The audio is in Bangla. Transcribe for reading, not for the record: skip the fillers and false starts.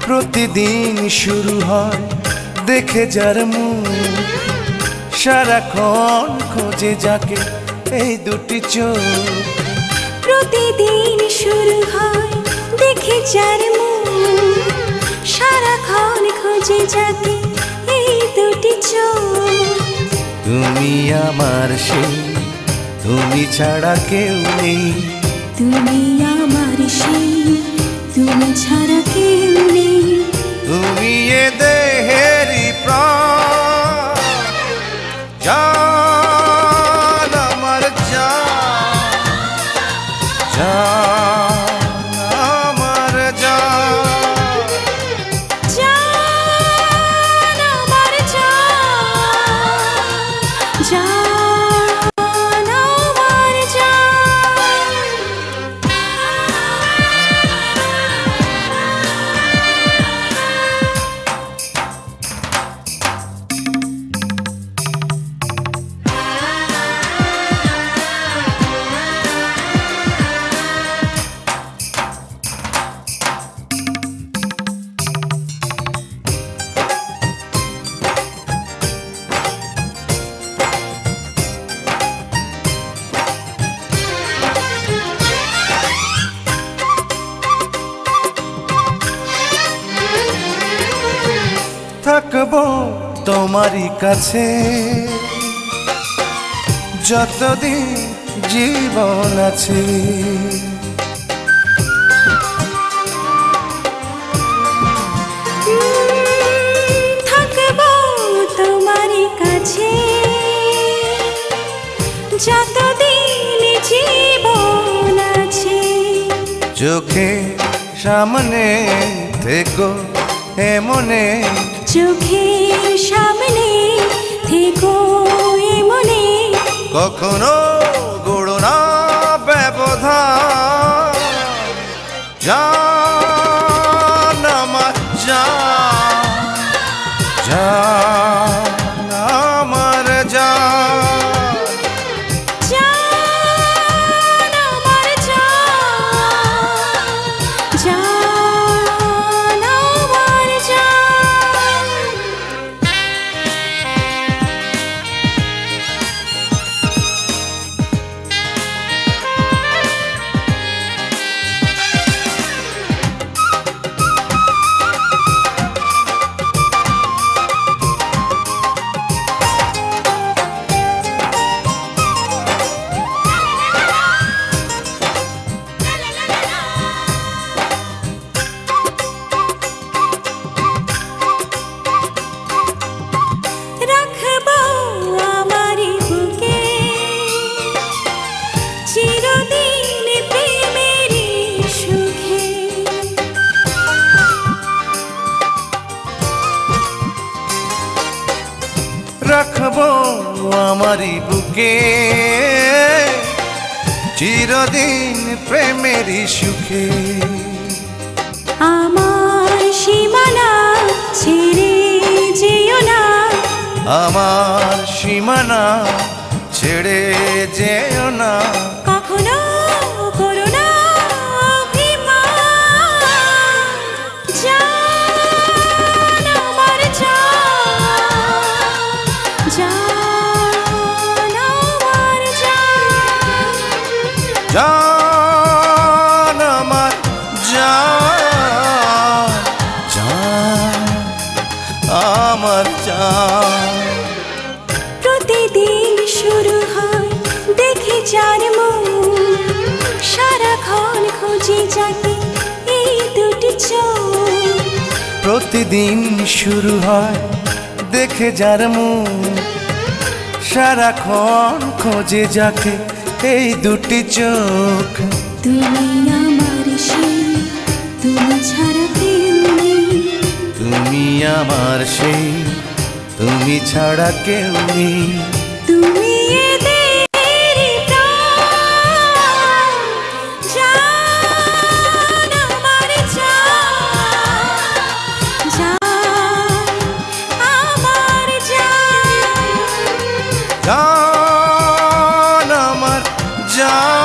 প্রতিদিন শুরু হয় দেখে যার মুখ, সারাক্ষণ খোঁজে যাকে এই দুটি চোখ। প্রতিদিন শুরু হয় দেখে যার মুখ, সারাক্ষণ খোঁজে যাকে এই দুটি চোখ। তুমি আমার সেই, তুমি ছাড়া কেউ নেই। তুমি আমার সেই, তুমি ছাড়া কেউ নেই। তুমি এ দেহেরই প্রাণ, জান আমার জান, জান আমার জান। জান আমার জান, জান আমার জান। থাকবো তোমারই কাছে যতদিন জীবন আছে। থাকবো তোমারই কাছে যতদিন জীবন আছে। চোখে সামনে থেকো এমনে, চোখের সামনে থেকো এমনে। কখনো গড়ো না ব্যবধান, জান আমার জান, জান আমার জান। জান আমার জান, জান আমার জান। রাখবো আমারই বুকে চিরদিন প্রেমেরই সুখে। রাখবো আমারই বুকে চিরদিন প্রেমেরই সুখে। আমার সীমানা ছেড়ে যেও না, আমার সীমানা ছেড়ে যেও না। কখনো করো না অভিমান। জান আমার জান, জান আমার জান। জান আমার জান, জান আমার জান। প্রতিদিন শুরু হয় দেখে যার মুখ, সারাক্ষণ খোঁজে যাকে এই দুটি চোখ। প্রতিদিন শুরু হয় দেখে যার মুখ, সারাক্ষণ খোঁজে যাকে এই দুটি চোখ। তুমি আমার সেই, তুমি ছাড়া কেউ নেই। তুমি আমার সেই, তুমি ছাড়া কেউ নেই। তুমি এদেরই প্রাণ, জান আমার জান, জান আমার জান। জান আমার জান।